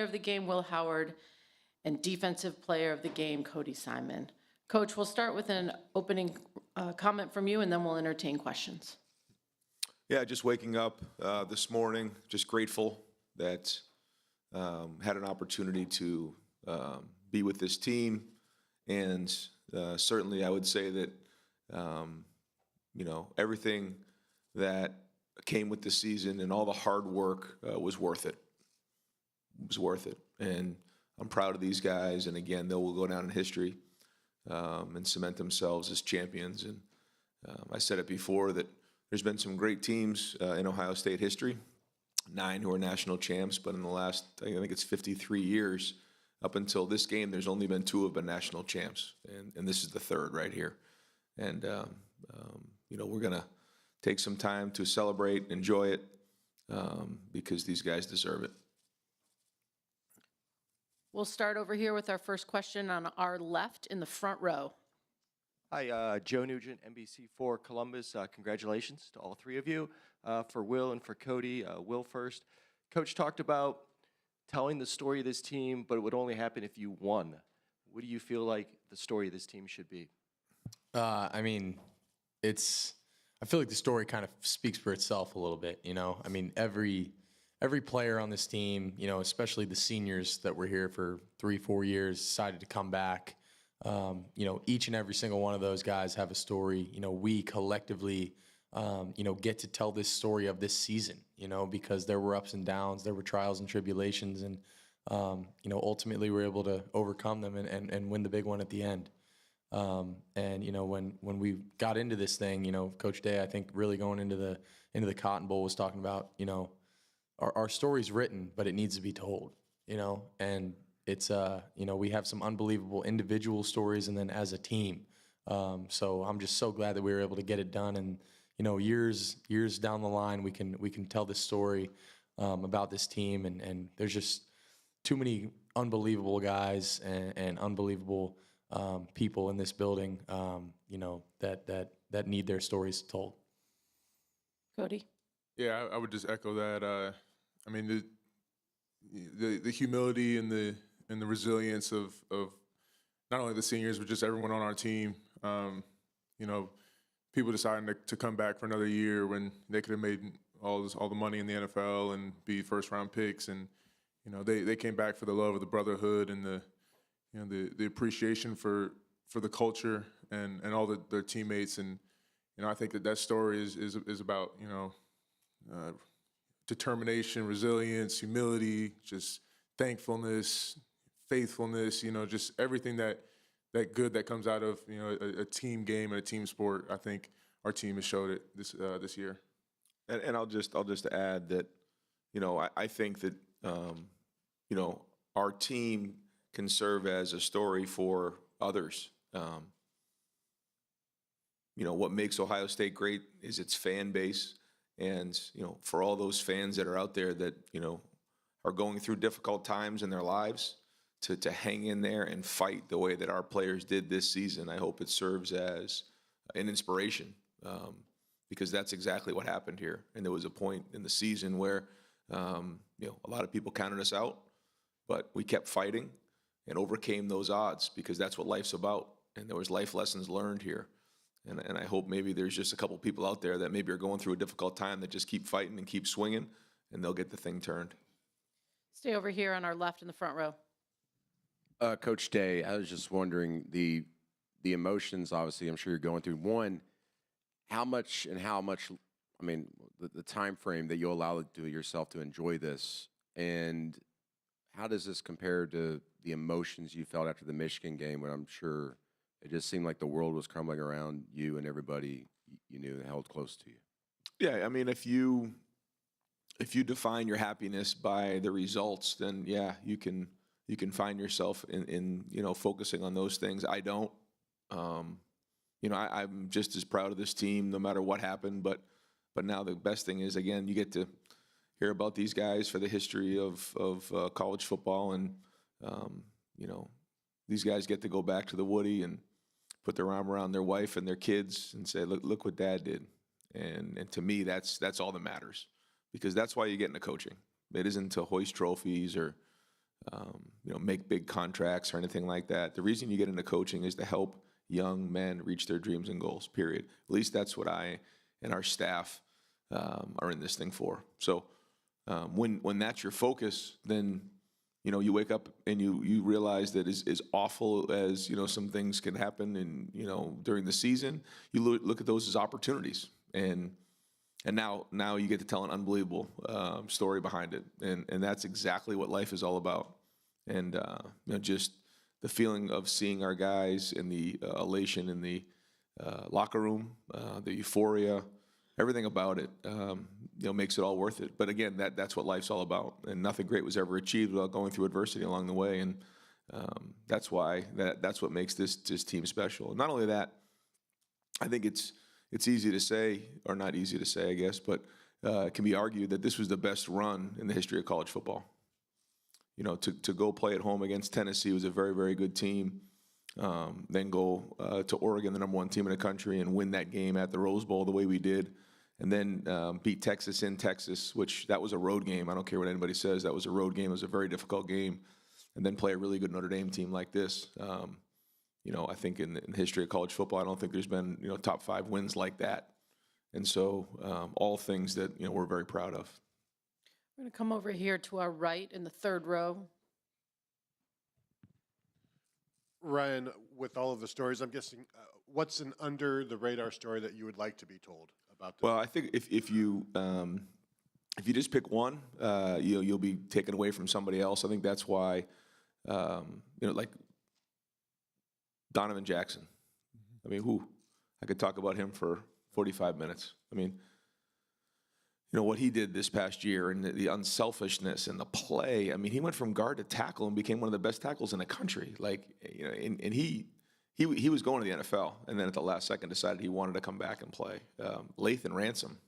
of the game, Will Howard, and Defensive Player of the Game, Cody Simon. Coach, we'll start with an opening comment from you, and then we'll entertain questions. Yeah, just waking up this morning, just grateful that had an opportunity to be with this team. And certainly I would say that, everything that came with the season and all the hard work was worth it. It was worth it. And I'm proud of these guys. And again, they will go down in history and cement themselves as champions. And I said it before that there's been some great teams in Ohio State history, 9 who are national champs, but in the last, I think it's 53 years, up until this game, there's only been 2 who have been national champs, and this is the 3rd right here. And, we're going to take some time to celebrate, enjoy it, because these guys deserve it. We'll start over here with our first question on our left in the front row. Hi, Joe Nugent, NBC4 Columbus. Congratulations to all 3 of you. For Will and for Cody, Will first. Coach talked about telling the story of this team, but it would only happen if you won. What do you feel like the story of this team should be? I feel like the story kind of speaks for itself a little bit, every player on this team, especially the seniors that were here for 3-4 years, decided to come back. Each and every single one of those guys have a story. We collectively, get to tell this story of this season, because there were ups and downs, there were trials and tribulations, and, ultimately we were able to overcome them and win the big one at the end. When we got into this thing, Coach Day, I think really going into the Cotton Bowl was talking about, our story's written, but it needs to be told, and it's, we have some unbelievable individual stories and then as a team. So I'm just so glad that we were able to get it done. And, years down the line, we can tell this story about this team. And there's just too many unbelievable guys and unbelievable people in this building, that need their stories told. Cody? Yeah, I would just echo that. The humility and the resilience of not only the seniors, but just everyone on our team. People deciding to come back for another year when they could have made all the money in the NFL and be first-round picks. And, they came back for the love of the brotherhood and the appreciation for the culture and all their teammates. And, I think that story is about, determination, resilience, humility, just thankfulness, faithfulness, just everything that good that comes out of, a team game and a team sport. I think our team has showed it this year. And I'll just add that, I think that, our team can serve as a story for others. What makes Ohio State great is its fan base. And, for all those fans that are out there that, are going through difficult times in their lives, to hang in there and fight the way that our players did this season, I hope it serves as an inspiration, because that's exactly what happened here. And there was a point in the season where, a lot of people counted us out, but we kept fighting and overcame those odds, because that's what life's about. And there was life lessons learned here. And I hope maybe there's just a couple people out there that maybe are going through a difficult time that just keep fighting and keep swinging, and they'll get the thing turned. Stay over here on our left in the front row. Coach Day, I was just wondering the emotions, obviously, I'm sure you're going through. One, how much, the time frame that you allow to yourself to enjoy this, and how does this compare to the emotions you felt after the Michigan game, when I'm sure it just seemed like the world was crumbling around you and everybody you knew and held close to you? Yeah, if you define your happiness by the results, then yeah, you can find yourself in focusing on those things. I don't. I'm just as proud of this team no matter what happened, but now the best thing is, again, you get to hear about these guys for the history of college football, and these guys get to go back to the Woody and put their arm around their wife and their kids and say, look what Dad did. And to me, that's all that matters, because that's why you get into coaching. It isn't to hoist trophies or make big contracts or anything like that. The reason you get into coaching is to help young men reach their dreams and goals, period. At least that's what I and our staff are in this thing for. So when that's your focus, then you wake up and you realize that as awful as some things can happen and during the season, you look at those as opportunities, and now you get to tell an unbelievable story behind it, and that's exactly what life is all about. And just the feeling of seeing our guys and the elation in the locker room, the euphoria, everything about it, makes it all worth it. But again, that's what life's all about, and nothing great was ever achieved without going through adversity along the way. And that's why that's what makes this team special. And not only that, I think it's easy to say, or not easy to say, I guess, but it can be argued that this was the best run in the history of college football. To go play at home against Tennessee was a very, very good team. Then go to Oregon, the #1 team in the country, and win that game at the Rose Bowl the way we did. And then beat Texas in Texas, which that was a road game. I don't care what anybody says. That was a road game. It was a very difficult game. And then play a really good Notre Dame team like this. I think in the history of college football, I don't think there's been, top 5 wins like that. And so all things that, we're very proud of. We're going to come over here to our right in the third row. Ryan, with all of the stories, I'm guessing, what's an under-the-radar story that you would like to be told about this? Well, I think if you just pick one, you'll be taken away from somebody else. I think that's why, like Donovan Jackson. I mean, I could talk about him for 45 minutes. I mean, what he did this past year and the unselfishness and the play. I mean, he went from guard to tackle and became one of the best tackles in the country. And he was going to the NFL, and then at the last second decided he wanted to come back and play. Lathan Ransom.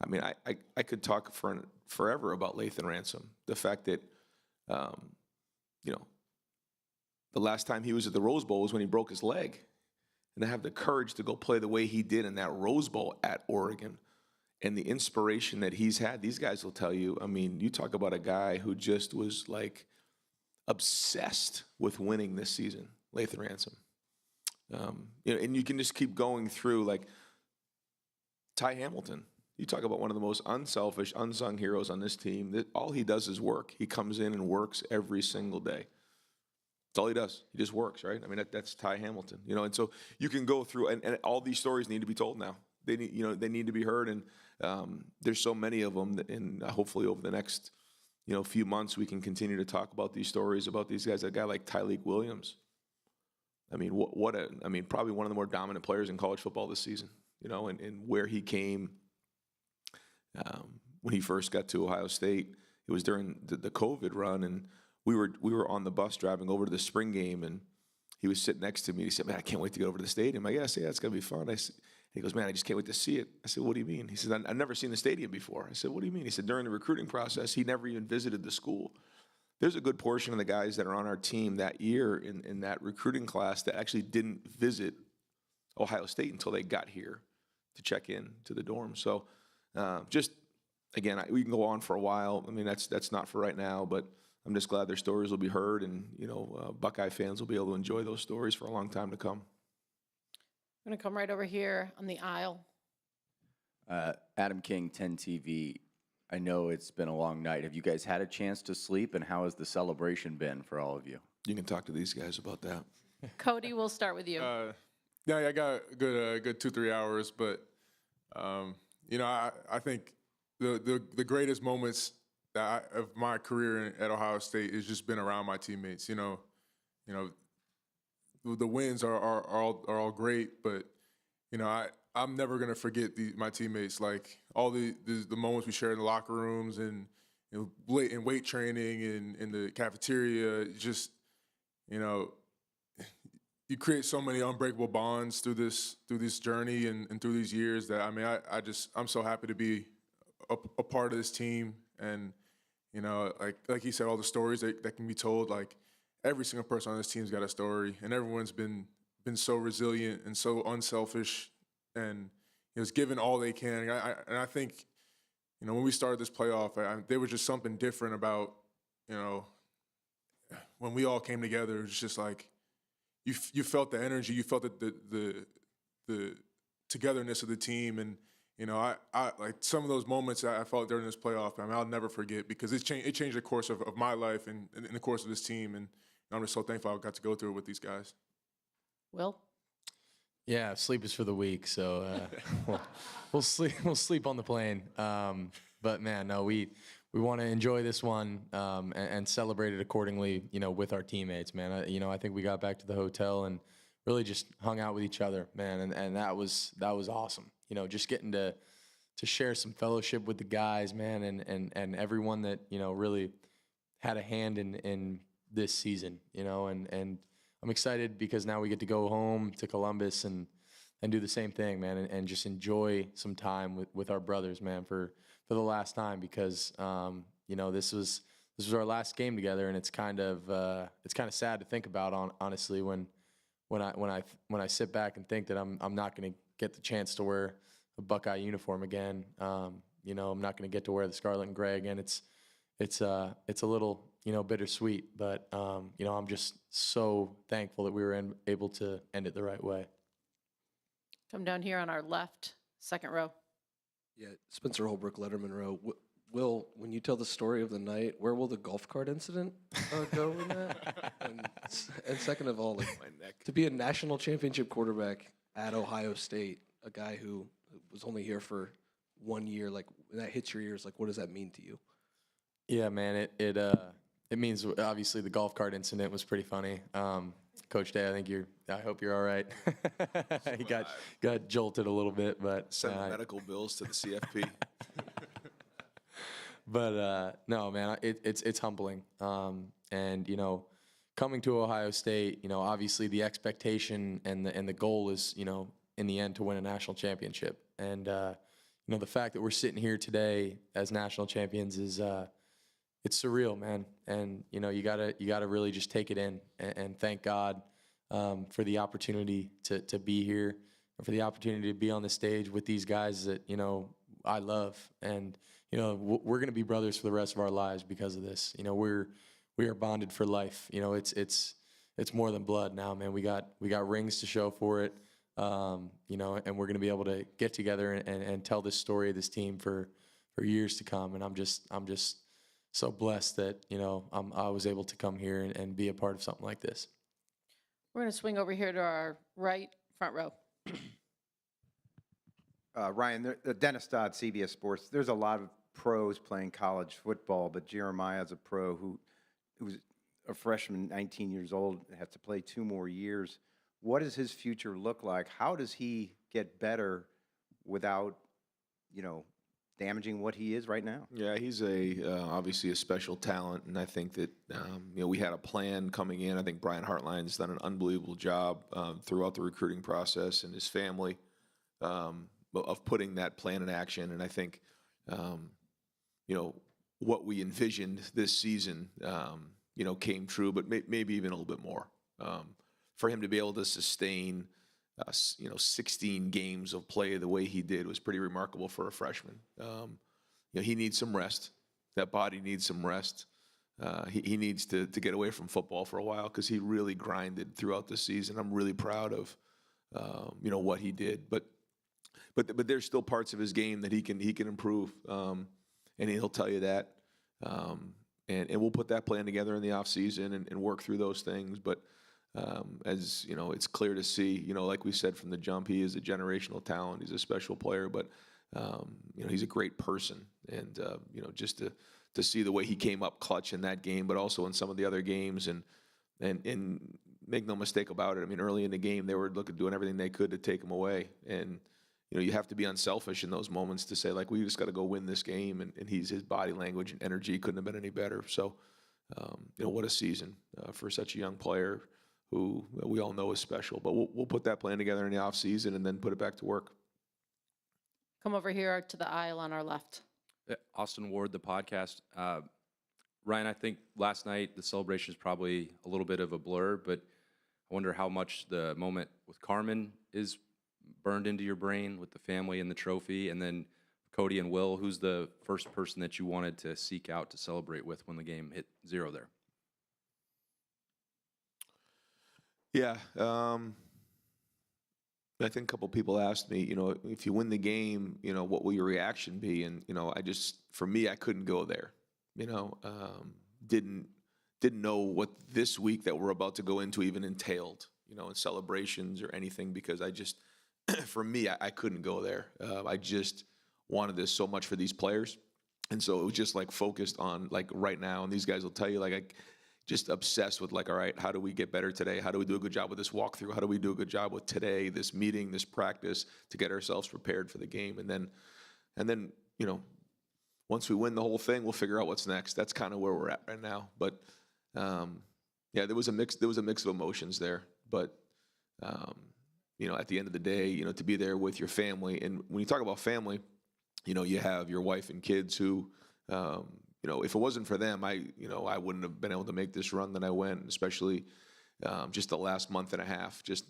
I mean, I could talk forever about Lathan Ransom. The fact that, the last time he was at the Rose Bowl was when he broke his leg. And to have the courage to go play the way he did in that Rose Bowl at Oregon, and the inspiration that he's had, these guys will tell you, I mean, you talk about a guy who just was like obsessed with winning this season, Lathan Ransom. And you can just keep going through, like Ty Hamilton. You talk about one of the most unselfish, unsung heroes on this team. All he does is work. He comes in and works every single day. That's all he does. He just works, right? I mean, that's Ty Hamilton. And so you can go through, and all these stories need to be told now. They need to be heard, and there's so many of them, and hopefully over the next, few months we can continue to talk about these stories about these guys. A guy like Tyleik Williams. I mean, probably one of the more dominant players in college football this season. And where he came when he first got to Ohio State. It was during the COVID run, and we were on the bus driving over to the spring game, and he was sitting next to me. He said, "Man, I can't wait to get over to the stadium." I said, "Yeah, it's gonna be fun." He goes, "Man, I just can't wait to see it." I said, "What do you mean?" He says, "I've never seen the stadium before." I said, "What do you mean?" He said, "During the recruiting process, he never even visited the school." There's a good portion of the guys that are on our team that year in that recruiting class that actually didn't visit Ohio State until they got here to check in to the dorm. So just, again, we can go on for a while. I mean, that's not for right now, but I'm just glad their stories will be heard, and, Buckeye fans will be able to enjoy those stories for a long time to come. I'm going to come right over here on the aisle. Adam King, 10 TV. I know it's been a long night. Have you guys had a chance to sleep, and how has the celebration been for all of you? You can talk to these guys about that. Cody, we'll start with you. Yeah, I got a good 2-3 hours, but I think the greatest moments of my career at Ohio State has just been around my teammates. The wins are all great, but I'm never gonna forget my teammates. Like all the moments we shared in the locker rooms and in weight training and in the cafeteria. Just you create so many unbreakable bonds through this journey and through these years that I'm so happy to be a part of this team. And like he said, all the stories that can be told. Like every single person on this team's got a story, and everyone's been so resilient and so unselfish, and has given all they can. I think when we started this playoff, there was just something different about you know, when we all came together, it was just like you felt the energy, you felt the togetherness of the team, and you know, I like some of those moments that I felt during this playoff. I mean, I'll never forget because it changed the course of my life and in the course of this team, and I'm just so thankful I got to go through it with these guys. Will? Yeah, sleep is for the weak, so we'll sleep on the plane. But man, no, we want to enjoy this one and celebrate it accordingly. You know, with our teammates, man. I think we got back to the hotel and really just hung out with each other, man, and that was awesome. You know, just getting to share some fellowship with the guys, man, and everyone that really had a hand in this season. You know, and I'm excited because now we get to go home to Columbus and do the same thing, man, and just enjoy some time with our brothers, man, for the last time because this was our last game together, and it's kind of sad to think about, honestly, when I sit back and think that I'm not going to get the chance to wear a Buckeye uniform again. I'm not going to get to wear the scarlet and gray again. It's a little bittersweet, but I'm just so thankful that we were able to end it the right way. Come down here on our left, second row. Yeah, Spencer Holbrook, Letterman Row. Will, when you tell the story of the night, where will the golf cart incident go in that? And second of all, to be a national championship quarterback at Ohio State, a guy who was only here for 1 year, like when that hits your ears, like what does that mean to you? Yeah, man, it means obviously the golf cart incident was pretty funny. Coach Day, I hope you're all right. He got jolted a little bit, but Send the medical bills to the CFP. But no, man, it's humbling. And coming to Ohio State, obviously the expectation and the goal is, in the end to win a national championship. And the fact that we're sitting here today as national champions is it's surreal, man. And you gotta really just take it in and thank God for the opportunity to be here and for the opportunity to be on the stage with these guys that I love. And we're gonna be brothers for the rest of our lives because of this. We are bonded for life. It's more than blood now, man. We got rings to show for it. And we're gonna be able to get together and tell this story of this team for years to come. And I'm just so blessed that I was able to come here and be a part of something like this. We're going to swing over here to our right, front row. Ryan, Dennis Dodd, CBS Sports. There's a lot of pros playing college football, but Jeremiah's a pro who was a freshman, 19 years old, has to play 2 more years. What does his future look like? How does he get better without, damaging what he is right now? Yeah, he's obviously a special talent, and I think that we had a plan coming in. I think Brian Hartline's done an unbelievable job throughout the recruiting process and his family of putting that plan in action. And I think what we envisioned this season came true, but maybe even a little bit more. For him to be able to sustain 16 games of play the way he did was pretty remarkable for a freshman. He needs some rest. That body needs some rest. He needs to get away from football for a while because he really grinded throughout the season. I'm really proud of what he did. But there's still parts of his game that he can improve, and he'll tell you that. And we'll put that plan together in the off season and work through those things. But as it's clear to see, like we said from the jump, he is a generational talent. He's a special player, but he's a great person. And just to see the way he came up clutch in that game, but also in some of the other games, and make no mistake about it. I mean, early in the game, they were doing everything they could to take him away. And you have to be unselfish in those moments to say, like, we just got to go win this game. And his body language and energy couldn't have been any better. So, what a season for such a young player who we all know is special. But we'll put that plan together in the offseason and then put it back to work. Come over here to the aisle on our left. Austin Ward, the podcast. Ryan, I think last night the celebration is probably a little bit of a blur, but I wonder how much the moment with Carmen is burned into your brain with the family and the trophy. And then, of Cody and Will, who's the first person that you wanted to seek out to celebrate with when the game hit 0 there? Yeah. I think a couple people asked me, if you win the game, what will your reaction be? And, for me, I couldn't go there, didn't know what this week that we're about to go into even entailed, in celebrations or anything, because for me, I couldn't go there. I just wanted this so much for these players. And so it was just like focused on like right now. And these guys will tell you, like, I just obsessed with like, all right, how do we get better today? How do we do a good job with this walkthrough? How do we do a good job with today, this meeting, this practice to get ourselves prepared for the game? And then, once we win the whole thing, we'll figure out what's next. That's kind of where we're at right now. But yeah, there was a mix of emotions there. But at the end of the day, to be there with your family. And when you talk about family, you have your wife and kids who, if it wasn't for them, I wouldn't have been able to make this run that I went, especially just the last month and a half, just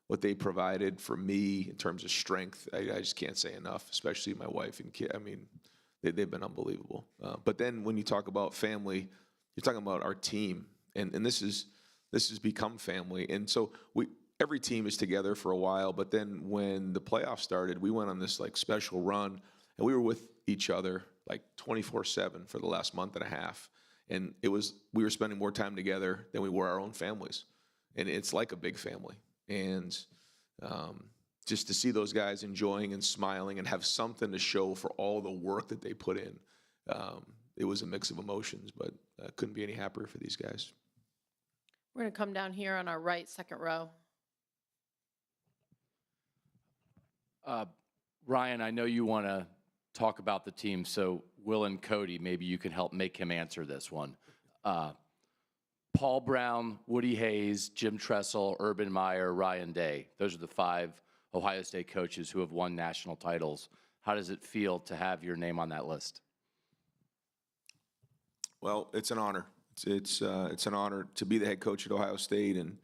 what they provided for me in terms of strength. I just can't say enough, especially my wife and kid. I mean, they've been unbelievable. But then when you talk about family, you're talking about our team, and this has become family. And so every team is together for a while, but then when the playoffs started, we went on this like special run, and we were with each other like 24/7 for the last month and a half. And we were spending more time together than we were our own families. And it's like a big family. And just to see those guys enjoying and smiling and have something to show for all the work that they put in, it was a mix of emotions, but I couldn't be any happier for these guys. We're going to come down here on our right, second row. Ryan, I know you want to talk about the team, so Will and Cody, maybe you can help make him answer this one. Paul Brown, Woody Hayes, Jim Tressel, Urban Meyer, Ryan Day. Those are the 5 Ohio State coaches who have won national titles. How does it feel to have your name on that list? Well, it's an honor. It's an honor to be the head coach at Ohio State, and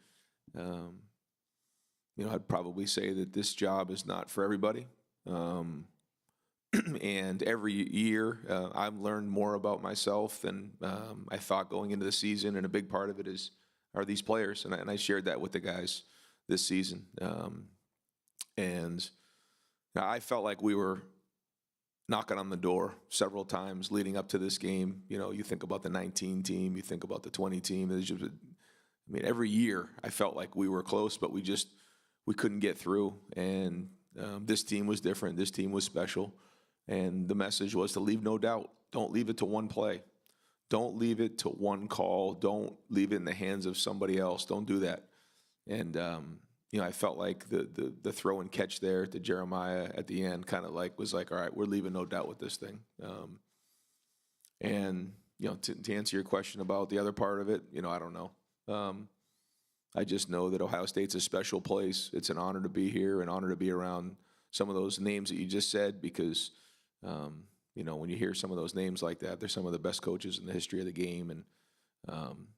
I'd probably say that this job is not for everybody. And every year, I've learned more about myself than I thought going into the season, and a big part of it are these players, and I shared that with the guys this season. And I felt like we were knocking on the door several times leading up to this game. You think about the 19 team, you think about the 20 team. Every year I felt like we were close, but we couldn't get through. And this team was different. This team was special. And the message was to leave no doubt. Don't leave it to one play. Don't leave it to one call. Don't leave it in the hands of somebody else. Don't do that. And I felt like the throw and catch there to Jeremiah at the end kind of was like, all right, we're leaving no doubt with this thing. And to answer your question about the other part of it, I don't know. I just know that Ohio State's a special place. It's an honor to be here, an honor to be around some of those names that you just said, because when you hear some of those names like that, they're some of the best coaches in the history of the game. And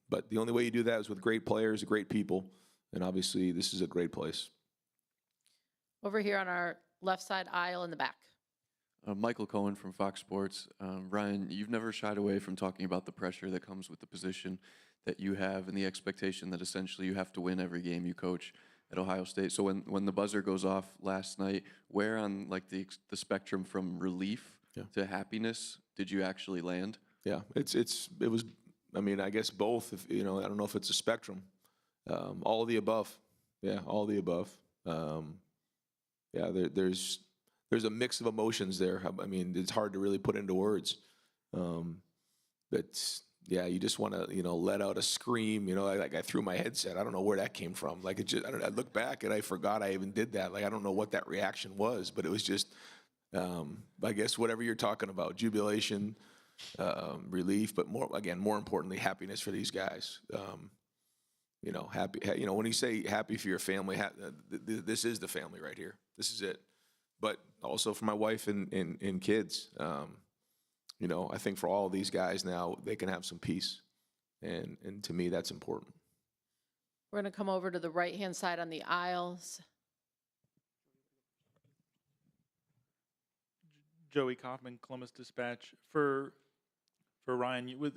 but the only way you do that is with great players, great people. And obviously, this is a great place. Over here on our left side aisle in the back. Michael Cohen from Fox Sports. Ryan, you've never shied away from talking about the pressure that comes with the position that you have and the expectation that essentially you have to win every game you coach at Ohio State. So when the buzzer goes off last night, where on like the spectrum from relief to happiness did you actually land? Yeah, it was. I guess both. I don't know if it's a spectrum. All of the above. Yeah, all of the above. There's a mix of emotions there. It's hard to really put into words. But yeah, you just want to, let out a scream. I threw my headset. I don't know where that came from. I look back and I forgot I even did that. I don't know what that reaction was, but it was just, I guess whatever you're talking about, jubilation, relief, but more importantly, happiness for these guys. Happy. When you say happy for your family, this is the family right here. This is it. But also for my wife and kids. I think for all of these guys now, they can have some peace. And to me, that's important. We're going to come over to the right-hand side on the aisles. Joey Kaufman, Columbus Dispatch. For Ryan, with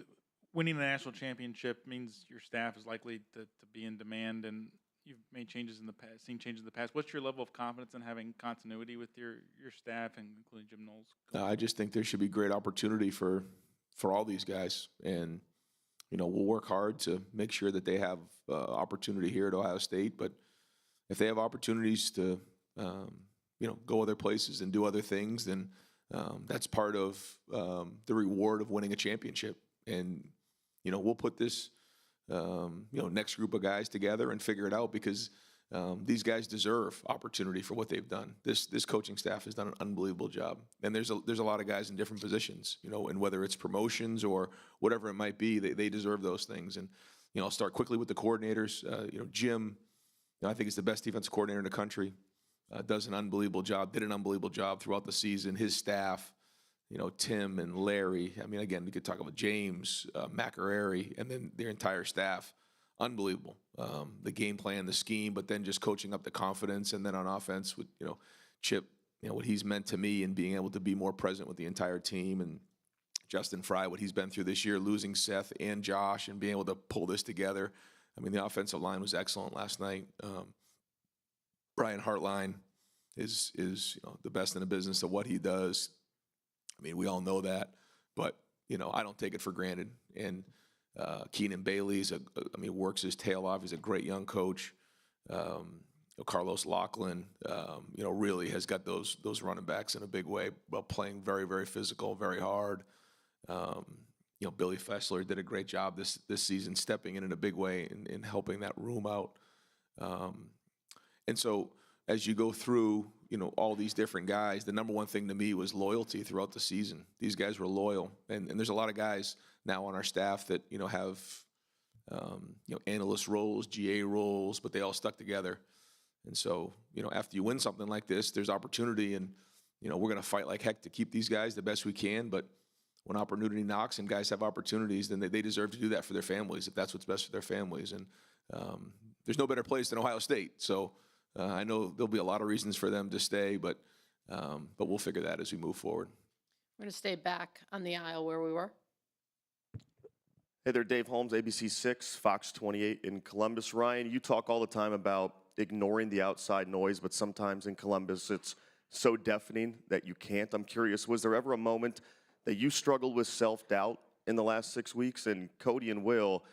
winning the national championship means your staff is likely to be in demand, and you've made changes in the past, seen changes in the past. What's your level of confidence in having continuity with your staff, and including Jim Knowles? I just think there should be great opportunity for all these guys, and we'll work hard to make sure that they have opportunity here at Ohio State. But if they have opportunities to go other places and do other things, then that's part of the reward of winning a championship. And we'll put this next group of guys together and figure it out, because these guys deserve opportunity for what they've done. This coaching staff has done an unbelievable job, and there's a lot of guys in different positions, and whether it's promotions or whatever it might be, they deserve those things. And I'll start quickly with the coordinators. Jim, I think he's the best defensive coordinator in the country. Does an unbelievable job. Did an unbelievable job throughout the season. His staff, Tim and Larry. I mean, again, we could talk about James, McArary, and then their entire staff. Unbelievable. The game plan, the scheme, but then just coaching up the confidence. And then on offense with, Chip, what he's meant to me and being able to be more present with the entire team. And Justin Fry, what he's been through this year, losing Seth and Josh and being able to pull this together. I mean, the offensive line was excellent last night. Brian Hartline is the best in the business of what he does. I mean, we all know that, but I don't take it for granted. And Keenan Bailey's works his tail off. He's a great young coach. Carlos Laughlin, really has got those running backs in a big way, but playing very, very physical, very hard. Billy Fessler did a great job this season, stepping in a big way and helping that room out. And so as you go through, all these different guys, the number one thing to me was loyalty throughout the season. These guys were loyal. And there's a lot of guys now on our staff that, have, analyst roles, GA roles, but they all stuck together. And so, after you win something like this, there's opportunity, and, we're going to fight like heck to keep these guys the best we can. But when opportunity knocks and guys have opportunities, then they deserve to do that for their families, if that's what's best for their families. And there's no better place than Ohio State. So I know there'll be a lot of reasons for them to stay, but we'll figure that as we move forward. We're going to stay back on the aisle where we were. Hey there, Dave Holmes, ABC 6, Fox 28 in Columbus. Ryan, you talk all the time about ignoring the outside noise, but sometimes in Columbus it's so deafening that you can't. I'm curious, was there ever a moment that you struggled with self-doubt in the last 6 weeks? And Cody and Will,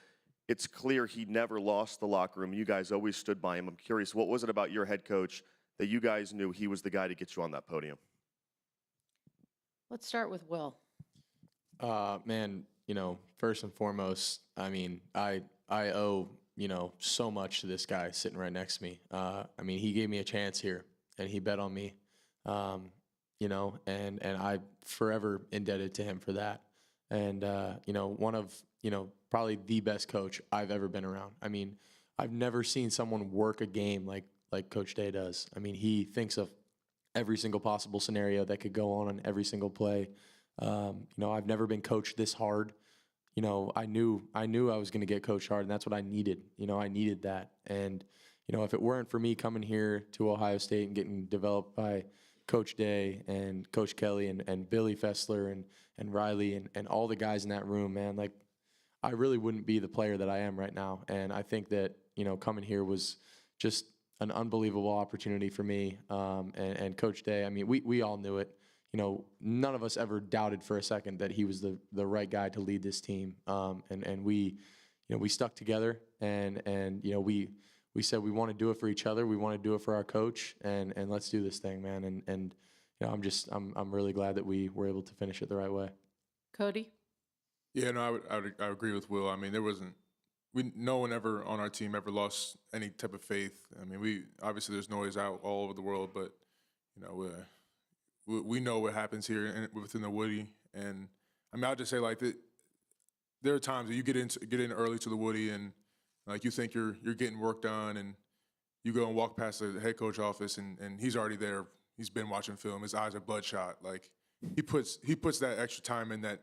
it's clear he never lost the locker room. You guys always stood by him. I'm curious, what was it about your head coach that you guys knew he was the guy to get you on that podium? Let's start with Will. Man, first and foremost, I mean, I owe, so much to this guy sitting right next to me. He gave me a chance here, and he bet on me, and I forever indebted to him for that. And, one of, probably the best coach I've ever been around. I mean, I've never seen someone work a game like Coach Day does. I mean, he thinks of every single possible scenario that could go on every single play. I've never been coached this hard. I knew I was going to get coached hard, and that's what I needed. I needed that. And, if it weren't for me coming here to Ohio State and getting developed by Coach Day and Coach Kelly and Billy Fessler and Riley and all the guys in that room, man, I really wouldn't be the player that I am right now. And I think that, coming here was just an unbelievable opportunity for me. And Coach Day, we all knew it. None of us ever doubted for a second that he was the right guy to lead this team. And we stuck together and we said we want to do it for each other. We want to do it for our coach, and let's do this thing, man. And I'm really glad that we were able to finish it the right way. Cody? Yeah, no, I would agree with Will. I mean, no one ever on our team ever lost any type of faith. I mean, obviously there's noise out all over the world, but we know what happens here within the Woody. And I'll just say there are times that you get in early to the Woody and you think you're getting work done, and you go and walk past the head coach office and he's already there. He's been watching film. His eyes are bloodshot. He puts that extra time in that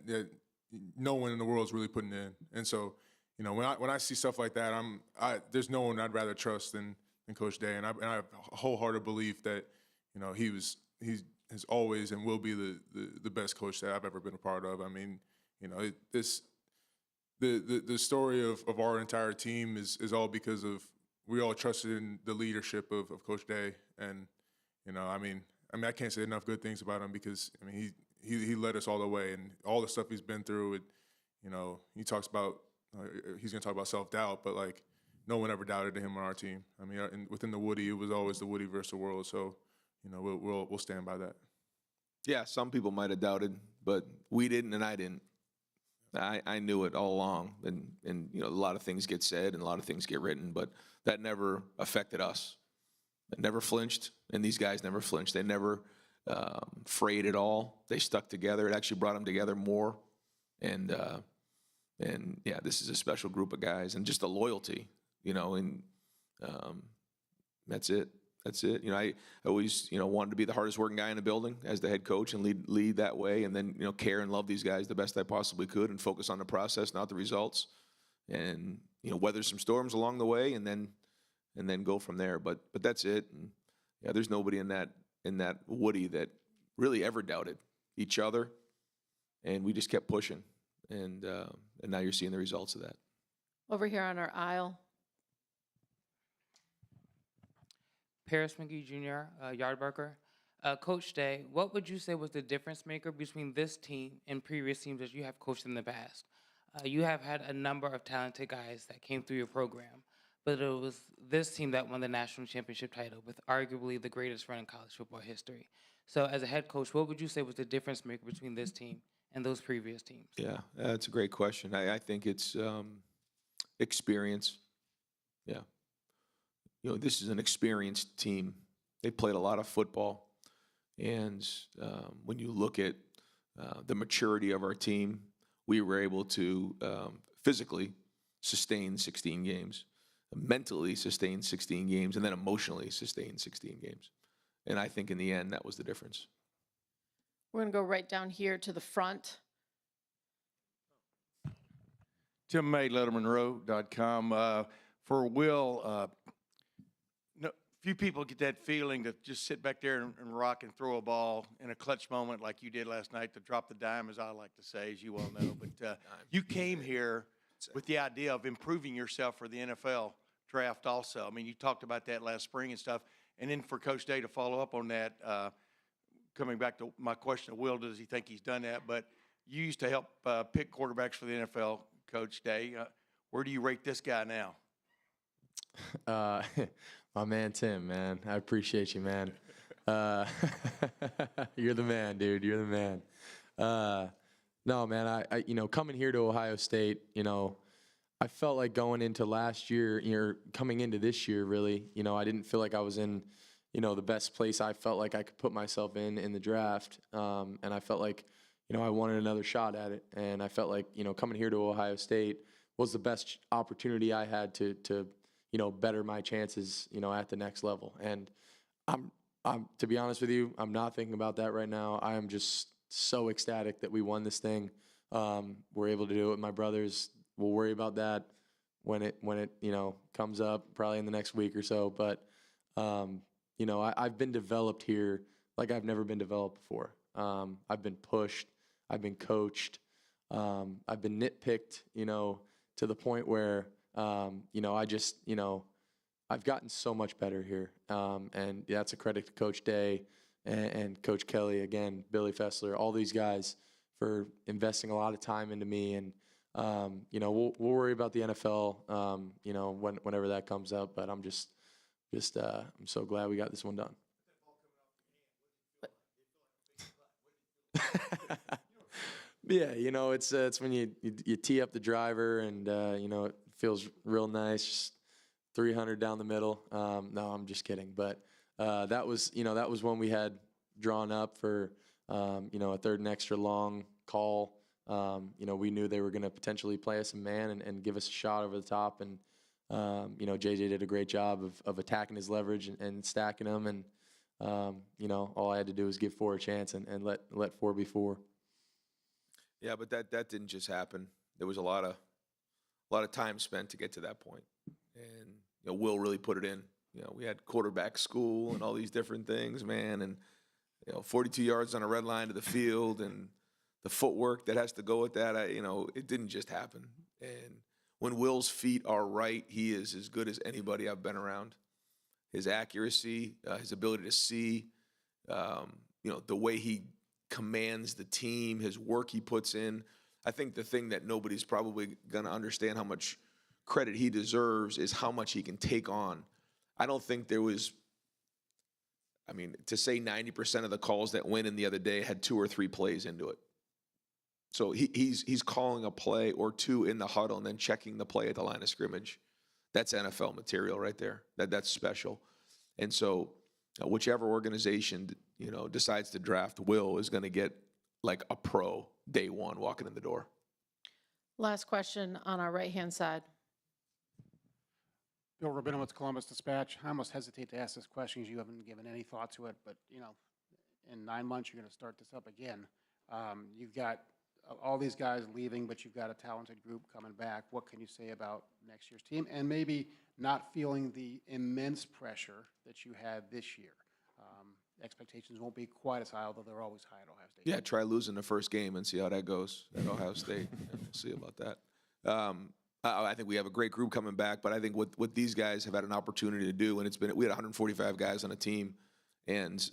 no one in the world is really putting in. And so, when I see stuff like that, there's no one I'd rather trust than Coach Day. And I have a wholehearted belief that, he has always and will be the best coach that I've ever been a part of. I mean, you know, the story of our entire team is all because of we all trusted in the leadership of Coach Day, and you know, I mean, I can't say enough good things about him because I mean he led us all the way, and all the stuff he's been through. You know, he talks about he's gonna talk about self-doubt, but like no one ever doubted him on our team. I mean, within the Woody, it was always the Woody versus the world. So, you know, we'll stand by that. Yeah, some people might have doubted, but we didn't, and I didn't. I knew it all along, and you know, a lot of things get said and a lot of things get written, but that never affected us. It never flinched, and these guys never flinched. They never frayed at all. They stuck together. It actually brought them together more, and yeah, this is a special group of guys, and just the loyalty, you know, and that's it. That's it. You know, I always, you know, wanted to be the hardest working guy in the building as the head coach and lead that way, and then, you know, care and love these guys the best I possibly could and focus on the process, not the results, and, you know, weather some storms along the way, and then go from there. But that's it. And yeah, there's nobody in that Woody that really ever doubted each other, and we just kept pushing, and now you're seeing the results of that. Over here on our aisle. Paris McGee Jr., Yardbarker. Coach Day, what would you say was the difference maker between this team and previous teams that you have coached in the past? You have had a number of talented guys that came through your program, but it was this team that won the national championship title with arguably the greatest run in college football history. So as a head coach, what would you say was the difference maker between this team and those previous teams? Yeah, that's a great question. I think it's experience. Yeah. You know, this is an experienced team. They played a lot of football. And when you look at the maturity of our team, we were able to physically sustain 16 games, mentally sustain 16 games, and then emotionally sustain 16 games. And I think in the end, that was the difference. We're going to go right down here to the front. Tim May, LettermanRow.com. For Will, few people get that feeling to just sit back there and rock and throw a ball in a clutch moment like you did last night, to drop the dime, as I like to say, as you well know. But you came here with the idea of improving yourself for the NFL draft also. I mean, you talked about that last spring and stuff. And then for Coach Day to follow up on that, coming back to my question of Will, does he think he's done that? But you used to help pick quarterbacks for the NFL, Coach Day. Where do you rate this guy now? My man Tim, man, I appreciate you, man. You're the man, dude. You're the man. No, man, I you know, coming here to Ohio State, you know, I felt like going into last year, coming into this year, really, you know, I didn't feel like I was in, you know, the best place I felt like I could put myself in the draft, and I felt like, you know, I wanted another shot at it, and I felt like, you know, coming here to Ohio State was the best opportunity I had to you know, better my chances, you know, at the next level. And I'm to be honest with you, I'm not thinking about that right now. I am just so ecstatic that we won this thing. We're able to do it with my brothers. We'll worry about that when it you know, comes up probably in the next week or so. But you know, I've been developed here like I've never been developed before. I've been pushed. I've been coached. I've been nitpicked, you know, to the point where you know, I've gotten so much better here. And that's a credit to Coach Day and Coach Kelly, again, Billy Fessler, all these guys for investing a lot of time into me. And, you know, we'll worry about the NFL, you know, whenever that comes up. But I'm just I'm so glad we got this one done. Yeah, you know, it's when you tee up the driver and, you know, it feels real nice, just 300 down the middle. No, I'm just kidding. But that was when we had drawn up for, you know, a third and extra long call. You know, we knew they were going to potentially play us a man and give us a shot over the top. And, you know, JJ did a great job of attacking his leverage and stacking them. And, you know, all I had to do was give 4 a chance and let 4 be 4. Yeah, but that didn't just happen. There was a lot of time spent to get to that point. And, you know, Will really put it in. You know, we had quarterback school and all these different things, man. And 42 yards on a red line to the field and the footwork that has to go with that, it didn't just happen. And when Will's feet are right, he is as good as anybody I've been around. His accuracy, his ability to see, the way he commands the team, his work he puts in. I think the thing that nobody's probably going to understand how much credit he deserves is how much he can take on. I don't think there was, to say 90% of the calls that went in the other day had 2 or 3 plays into it. So he's calling a play or 2 in the huddle and then checking the play at the line of scrimmage. That's NFL material right there. That's special. And so whichever organization, decides to draft Will is going to get like a pro day one walking in the door. Last question on our right-hand side. Bill Rabinowitz, Columbus Dispatch. I almost hesitate to ask this question because you haven't given any thought to it, but, in 9 months, you're going to start this up again. You've got all these guys leaving, but you've got a talented group coming back. What can you say about next year's team? And maybe not feeling the immense pressure that you had this year. Expectations won't be quite as high, although they're always high at Ohio State. Yeah, try losing the first game and see how that goes at Ohio State. We'll see about that. I think we have a great group coming back, but I think what these guys have had an opportunity to do, and we had 145 guys on a team, and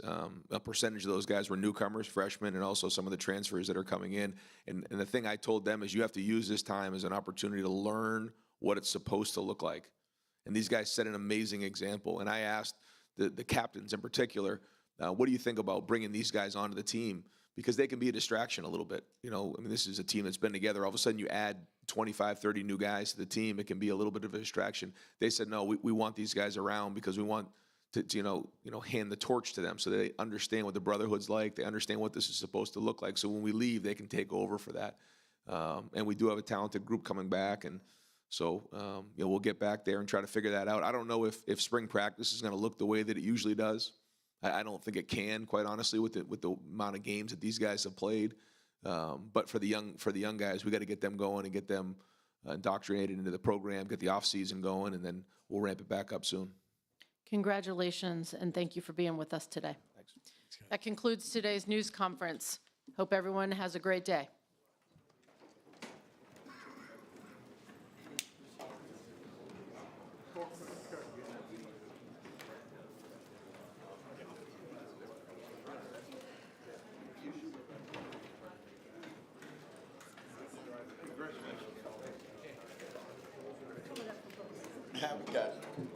a percentage of those guys were newcomers, freshmen, and also some of the transfers that are coming in. And the thing I told them is you have to use this time as an opportunity to learn what it's supposed to look like. And these guys set an amazing example. And I asked the captains in particular, what do you think about bringing these guys onto the team? Because they can be a distraction a little bit. This is a team that's been together. All of a sudden you add 25, 30 new guys to the team. It can be a little bit of a distraction. They said, no, we want these guys around because we want to hand the torch to them so they understand what the brotherhood's like. They understand what this is supposed to look like. So when we leave, they can take over for that. And we do have a talented group coming back. And so, we'll get back there and try to figure that out. I don't know if spring practice is going to look the way that it usually does. I don't think it can, quite honestly, with the amount of games that these guys have played. But for the young guys, we got to get them going and get them indoctrinated into the program, get the off season going, and then we'll ramp it back up soon. Congratulations, and thank you for being with us today. Thanks. That concludes today's news conference. Hope everyone has a great day. Have a good.